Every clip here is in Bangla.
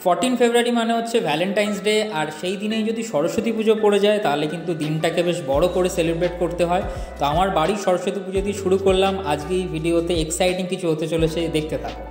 14 ফেব্রুয়ারি মানে হচ্ছে ভ্যালেন্টাইন্স ডে, আর সেই দিনেই যদি সরস্বতী পুজো পড়ে যায় তাহলে কিন্তু দিনটাকে বেশ বড় করে সেলিব্রেট করতে হয়। তো আমার বাড়ির সরস্বতী পুজো দিয়ে শুরু করলাম। আজকে এই ভিডিওতে এক্সাইটিং কিছু হতে চলেছে, দেখতে থাকো।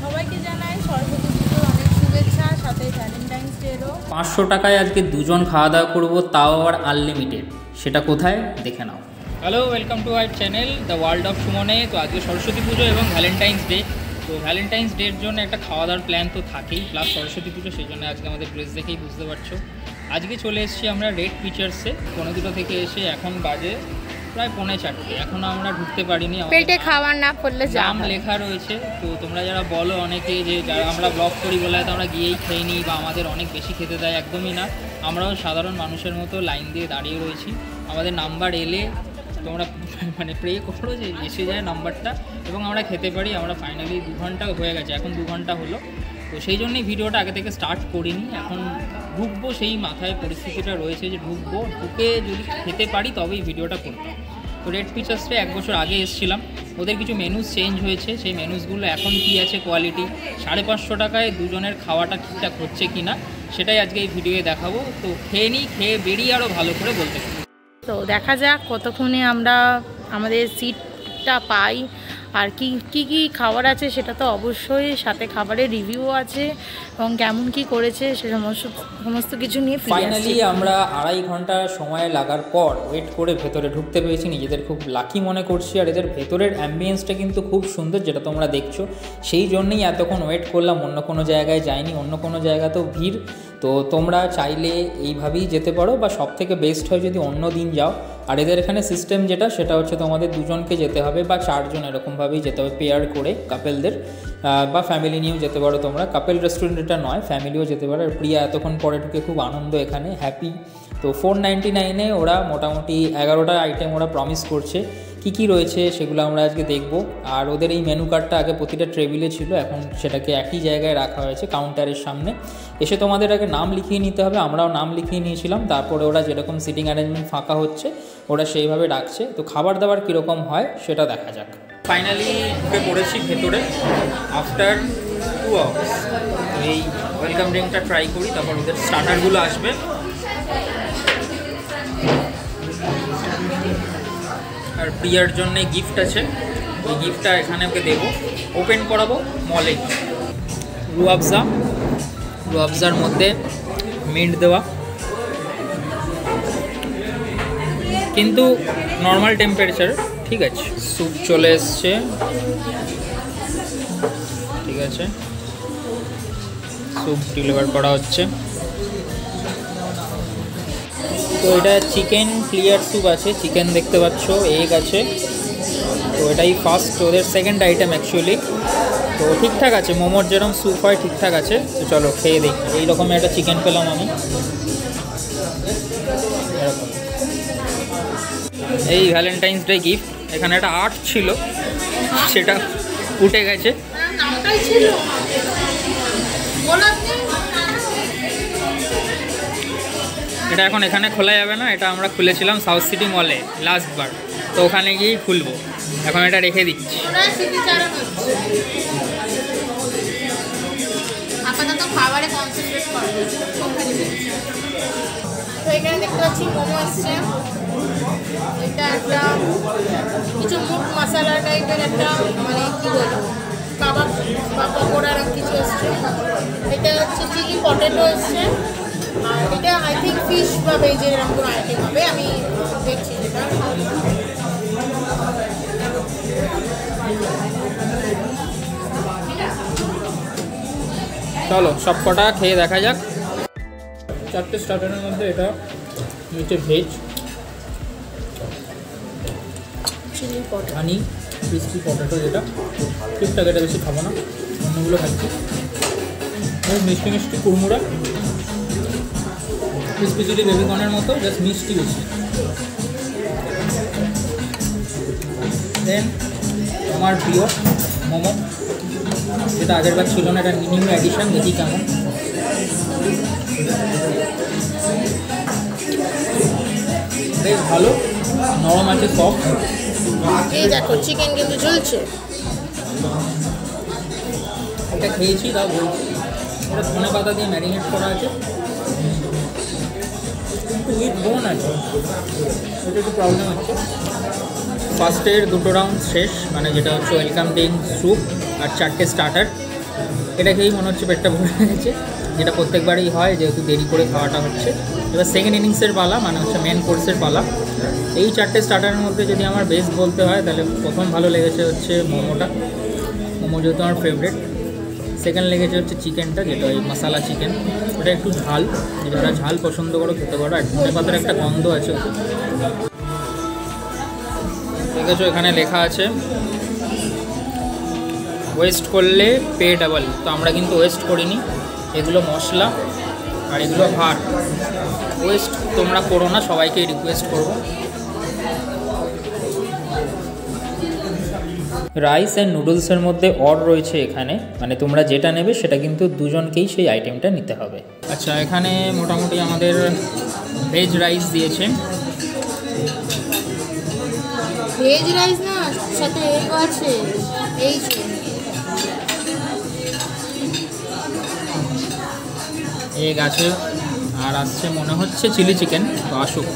সবাইকে জানাই সরস্বতী পুজোর অনেক শুভেচ্ছা, সাথে ভ্যালেন্টাইন্স ডেরও। 500 টাকায় আজকে দুজন খাওয়া দাওয়া করবো, তাও আবার আনলিমিটেড। সেটা কোথায় দেখে নাও। Hello, welcome to our channel the world of সুমনে। তো আজকে সরস্বতী পুজো এবং ভ্যালেন্টাইন্স ডে। তো ভ্যালেন্টাইন্স ডের জন্য একটা খাওয়া দাওয়ার প্ল্যান তো থাকেই, প্লাস সরস্বতী পুজো, সেই জন্য আজকে আমাদের ড্রেস দেখেই বুঝতে পারছো। আজকে চলে এসেছি আমরা রেড পিকচার্সে, 12 থেকে এসে এখন বাজে প্রায় 3:45। এখনও আমরা ঢুকতে পারিনি, পেটে খাবার না পড়লে নাম লেখা রয়েছে। তো তোমরা যারা বলো অনেকে যে যারা আমরা ব্লগ করি বলে তো আমরা গিয়েই খেয়ে নিই বা আমাদের অনেক বেশি খেতে দেয়, একদমই না। আমরাও সাধারণ মানুষের মতো লাইন দিয়ে দাঁড়িয়ে রয়েছি। আমাদের নাম্বার এলে তোমরা মানে প্রে করো যে এসে যায় নাম্বারটা এবং আমরা খেতে পারি। আমরা ফাইনালি 2 ঘন্টা হয়ে গেছে, এখন 2 ঘন্টা হলো। তো সেই জন্যই ভিডিওটা আগে থেকে স্টার্ট করিনি। এখন ঢুকবো, সেই মাথায় পরিস্থিতিটা রয়েছে যে ঢুকবো, ঢুকে যদি খেতে পারি তবেই ভিডিওটা করতাম। তো রেড পিকচার্সে 1 বছর আগে এসেছিলাম। ওদের কিছু মেনুস চেঞ্জ হয়েছে, সেই মেনুসগুলো এখন কী আছে কোয়ালিটি, 550 টাকায় দুজনের খাওয়াটা ঠিকঠাক হচ্ছে কি না সেটাই আজকে এই ভিডিওয়ে দেখাবো। তো খেয়ে নিই, খেয়ে বেরিয়ে আরও ভালো করে বলতে পারি। তো দেখা যাক কতক্ষণে আমরা আমাদের সিটটা পাই, আর কি খাবার আছে সেটা তো অবশ্যই, সাথে খাবারের রিভিউ আছে এবং কেমন কি করেছে সে সমস্ত কিছু নিয়ে ফাইনালি আমরা 2.5 ঘন্টা সময় লাগার পর ওয়েট করে ভেতরে ঢুকতে পেরেছি। নিজেদের খুব লাকি মনে করছি। আর এদের ভেতরের অ্যাম্বিয়েন্সটা কিন্তু খুব সুন্দর, যেটা তোমরা দেখছো। সেই জন্যই এতক্ষণ ওয়েট করলাম, অন্য কোনো জায়গায় যাইনি। অন্য কোনো জায়গাতেও ভিড়। তো তোমরা চাইলে এইভাবেই যেতে পারো, বা সব থেকে বেস্ট হয় যদি অন্য দিন যাও। আর এদের এখানে সিস্টেম যেটা, সেটা হচ্ছে তোমাদের 2জনকে যেতে হবে বা 4জন এরকমভাবেই যেতে হবে, পেয়ার করে কাপেলদের, বা ফ্যামিলি নিয়েও যেতে পারো তোমরা। কাপেল রেস্টুরেন্ট এটা নয়, ফ্যামিলিও যেতে পারো। আর প্রিয়া এতক্ষণ পরে ঢুকে খুব আনন্দ, এখানে হ্যাপি। তো 499-এ ওরা মোটামুটি 11টা আইটেম ওরা প্রমিস করছে। কী রয়েছে সেগুলো আমরা আজকে দেখব। আর ওদের এই মেনু কার্ডটা আগে প্রতিটা টেবিলে ছিল, এখন সেটাকে একই জায়গায় রাখা হয়েছে কাউন্টারের সামনে। এসে তোমাদের আগে নাম লিখিয়ে নিতে হবে, আমরাও নাম লিখিয়ে নিয়েছিলাম। তারপরে ওরা যেরকম সিটিং অ্যারেঞ্জমেন্ট ফাঁকা হচ্ছে ওরা সেইভাবে রাখছে। তো খাবার দাবার কীরকম হয় সেটা দেখা যাক। ফাইনালি ঢুকে পড়েছি ভেতরে আফটার 2 আওয়ার্স। এই ওয়েলকাম ড্রিঙ্কটা ট্রাই করি, তারপর ওদের স্টার্টারগুলো আসবে। আর প্রিয়ার জন্য গিফট আছে, ওই গিফটটা এখানে ওকে দেবো, ওপেন করাবো। মলে রুয়াবজার মধ্যে মিন্ট দেওয়া, কিন্তু নর্মাল টেম্পারেচার, ঠিক আছে। স্যুপ চলে এসছে, ঠিক আছে। স্যুপ ডেলিভার করা হচ্ছে। তো এটা চিকেন ক্লিয়ার স্যুপ আছে, চিকেন দেখতে পাচ্ছ, এগ আছে। তো এটাই ফার্স্ট, ওদের সেকেন্ড আইটেম অ্যাকচুয়ালি। তো ঠিকঠাক আছে, মোমোর যেরকম স্যুপ হয় ঠিকঠাক আছে। তো চলো খেয়ে দেখি। এইরকম একটা চিকেন পেলাম আমি, এরকম। এই ভ্যালেন্টাইন্স ডে গিফট, এখানে একটা আর্ট ছিল, সেটা উঠে গেছে। এটা এখন এখানে খোলা যাবে না, এটা আমরা খুলেছিলাম সাউথ সিটি মলে লাস্টবার, তো ওখানে গিয়েই খুলবো। এখন এটা রেখে দিচ্ছি। তো এখানে দেখতে পাচ্ছি মোমো আসছে, এটা একটা কিছু মুট মশলা টাইপের একটা, মানে কি বলবো, কাবাব বা পকোড়ার কিছু এসছে। এটা হচ্ছে চিলি পটেটো এসছে। আর এটা আই থিঙ্ক ফিশ বা ভেজের এরকম কোনো আইটেম হবে, আমি দেখছি যেটা। চলো সব কটা খেয়ে দেখা যাক। 4টে স্টার্টারের মধ্যে এটা হচ্ছে ভেজ চিলি পটেটো, হানি ক্রিস্পি পটেটো, যেটা ঠিকঠাক, এটা বেশি খাবো না, অন্যগুলো খাচ্ছি। মিষ্টি মিষ্টি কুড়মুড়া, ক্রিস্পি চিলি বেবিকর্নের মতো, জাস্ট মিষ্টি বেশি। দেন আমার প্রিয় মোমো, যেটা আগের বার ছিল না, এটা নিউ অ্যাডিশন, দেখি কেমন। বেশ ভালো, নরম আছে, সফট। এই দেখো চিকেন কিন্তু ঝুলছে। এটা খেয়েছি, তাও বলছি এটা ধনে পাতা দিয়ে ম্যারিনেট করা আছে, কিন্তু উইথ বোন আছে, এটা একটু প্রবলেম হচ্ছে। ফার্স্টের 2টো রাউন্ড শেষ, মানে যেটা হচ্ছে ওয়েলকাম ড্রিঙ্ক, স্যুপ আর 4টে স্টার্টার। এটা খেয়েই মনে হচ্ছে পেটটা ভরে গেছে, যেটা প্রত্যেকবারই হয় যেহেতু দেরি করে খাওয়াটা হচ্ছে। এবার সেকেন্ড ইনিংসের পালা, মানে হচ্ছে মেন কোর্সের পালা। এই 4টে স্টার্টারের মধ্যে যদি আমার বেস্ট বলতে হয় তাহলে প্রথম ভালো লেগেছে হচ্ছে মোমোটা, মোমো যেহেতু আমার ফেভারিট। সেকেন্ড লেগেছে হচ্ছে চিকেনটা, যেটা ওই মশালা চিকেন, ওটা একটু ঝাল, যারা ঝাল পছন্দ করো খেতে পারো, আর ধনে পাতার একটা গন্ধ আছে। দেখেছো এখানে লেখা আছে ওয়েস্ট করলে পে ডাবল, তো আমরা কিন্তু ওয়েস্ট করিনি, এগুলো মশলা আর এগুলো ভাত, ওয়েস্ট তোমরা করো না, সবাইকে রিকোয়েস্ট করবো। রাইস অ্যান্ড নুডলসের মধ্যে অর রয়েছে এখানে, মানে তোমরা যেটা নেবে সেটা কিন্তু দুজনকেই সেই আইটেমটা নিতে হবে। আচ্ছা, এখানে মোটামুটি আমাদের ভেজ রাইস দিয়েছে। ভেজ রাইস না, সাথে এগ আছে, এই এগ আছে, আর আসছে মনে হচ্ছে চিলি চিকেন, তো আসুক।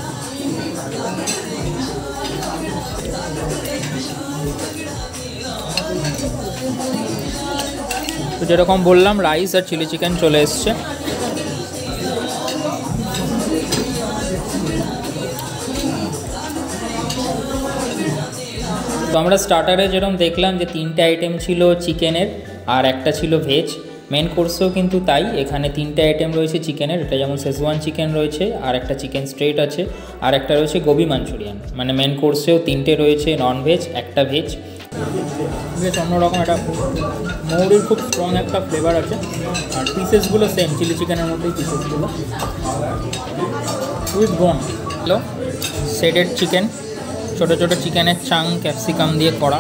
তো যেরকম বললাম রাইস আর চিলি চিকেন চলে এসছে। তো আমরা স্টার্টারে যেরকম দেখলাম যে 3টে আইটেম ছিল চিকেনের আর একটা ছিল ভেজ। মেন কোর্সেও কিন্তু তাই, এখানে 3টে আইটেম রয়েছে চিকেনের, এটা যেমন শেজওয়ান চিকেন রয়েছে, আর একটা চিকেন স্ট্রেট আছে, আর একটা রয়েছে গোবি মাঞ্চুরিয়ান। মানে মেন কোর্সেও 3টে রয়েছে নন ভেজ, একটা ভেজ। বেশ অন্যরকম, একটা মৌরির খুব স্ট্রং একটা ফ্লেভার আছে, আর পিসেসগুলো সেম চিলি চিকেনের মধ্যেই পিসেসগুলো with bone. Hello, shredded chicken, ছোটো ছোটো চিকেনের চাং ক্যাপসিকাম দিয়ে করা,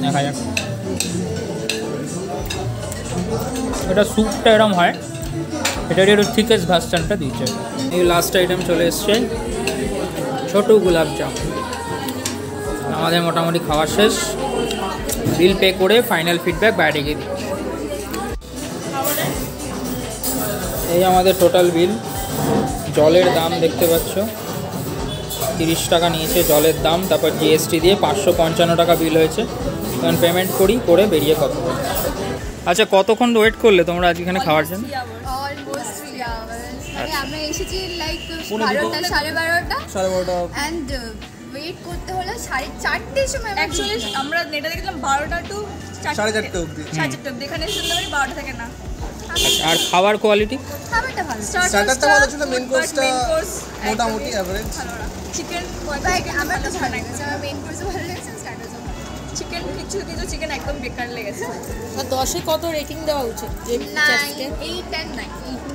দেখা যাক। এটা স্যুপটা এরম হয়, এটারই একটু থিকেস্ট ভার্সনটা দিয়েছে। এই লাস্ট আইটেম চলে এসছে, ছোটো গোলাপজাম। আমাদের মোটামুটি খাওয়া শেষ, বিল পে করে ফাইনাল ফিডব্যাক বাইরে গিয়ে দিচ্ছি। এই আমাদের টোটাল বিল। জলের দাম দেখতে পাচ্ছ 30 টাকা নিয়েছে জলের দাম, তারপর জিএসটি দিয়ে 555 টাকা বিল হয়েছে। এখন পেমেন্ট করি, করে বেরিয়ে কথা বলি। আচ্ছা, কতক্ষণ ওয়েট করলে তোমরা আজ এখানে খাওয়ার জন্য? Almost 3 hours. মানে আমরা এসেছি লাইক 12টা, 12:30 অ্যান্ড ওয়েট করতে হলো 4:30 সময়। অ্যাকচুয়ালি আমরা নেটে দেখলাম 12টা টু 4:30 অবধি, 4:30 অবধি। এখানে শুনতে পারি 12টা থেকে না। আর খাবার কোয়ালিটি? খাবারটা ভালো, স্টার্টারটা ভালো ছিল, মেন কোর্সটা মোটামুটি এভারেজ। চিকেন আমার তো ভালো লেগেছে, আমার মেন কোর্সও ভালো লেগেছে, স্টার্টারও ভালো। চিকেন কিছু চিকেন একদম বেকার লেগেছে। 10-এ কত রেটিং দেওয়া উচিত? 9, 8, 10, 9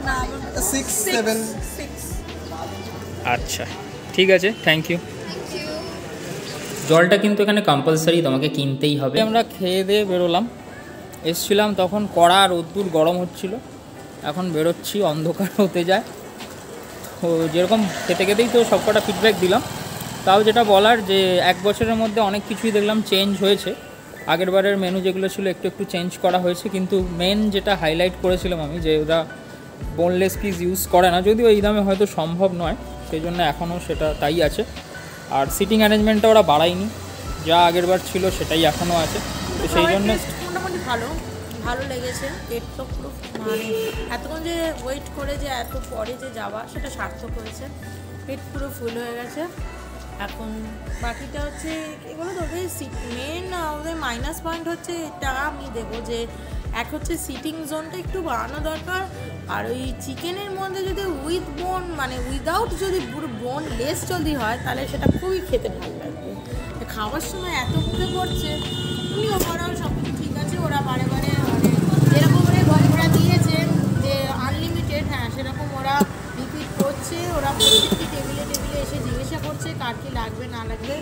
না, 6, 7। আচ্ছা ঠিক আছে, থ্যাংক ইউ। জলটা কিন্তু এখানে কম্পালসারি, তোমাকে কিনতেই হবে। আমরা খেয়ে দিয়ে বেরোলাম, এসছিলাম তখন কড়া রোদ্দুর গরম হচ্ছিল, এখন বেরোচ্ছি অন্ধকার হতে যায়। তো যেরকম খেতে খেতেই তো সবকটা ফিডব্যাক দিলাম, তাও যেটা বলার যে 1 বছরের মধ্যে অনেক কিছুই দেখলাম চেঞ্জ হয়েছে। আগের বারের মেনু যেগুলো ছিল একটু একটু চেঞ্জ করা হয়েছে, কিন্তু মেন যেটা হাইলাইট করেছিলাম আমি যে ওরা বোনলেস পিস ইউজ করে না, যদিও এই দামে হয়তো সম্ভব নয়, সেই জন্য এখনও সেটা তাই আছে। আর সিটিং অ্যারেঞ্জমেন্টটা ওরা বাড়ায়নি, যা আগের বার ছিল সেটাই এখনও আছে, তো সেই জন্য মোটামুটি ভালো লেগেছে। পেট তো পুরো, মানে এতক্ষণ যে ওয়েট করে যে এত পরে যে যাওয়া সেটা সার্থক হয়েছে, পেট পুরো ফুল হয়ে গেছে। এখন বাকিটা হচ্ছে এগুলো তো মেন আমাদের মাইনাস পয়েন্ট হচ্ছে, এটা আমি দেবো যে এক হচ্ছে সিটিং জোনটা একটু বাড়ানো দরকার, আর ওই চিকেনের মধ্যে যদি উইথ বোন মানে উইদাউট যদি পুরো বোন লেস যদি হয় তাহলে সেটা খুবই খেতে ভালো লাগবে। খাওয়ার সময় এত মুখে পড়ছে, এমনি ওভারঅল সব ঠিক আছে। ওরা বারে বারে যেরকম ওরা দিয়েছে যে আনলিমিটেড, হ্যাঁ সেরকম ওরা রিপিট করছে। ওরা প্রত্যেকটি টেবিলে এসে জিজ্ঞাসা করছে কার কী লাগবে না লাগবে।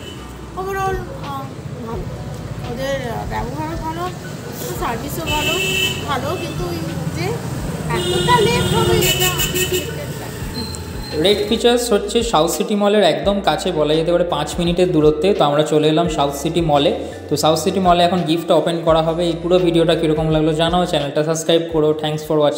ওভারঅল ভালো, ওদের ব্যবহারও ভালো, সার্ভিসও ভালো, কিন্তু যে এতটা লেট হবে এটা রেড ফিচার্স হচ্ছে সাউথ সিটি মলের একদম কাছে, বলা যেতে পারে 5 মিনিটের দূরত্বে। তো আমরা চলে এলাম সাউথ সিটি মলে। তো সাউথ সিটি মলে এখন গিফট ওপেন করা হবে। এই পুরো ভিডিওটা কীরকম লাগলো জানাও, চ্যানেলটা সাবস্ক্রাইব করো। Thanks for watching.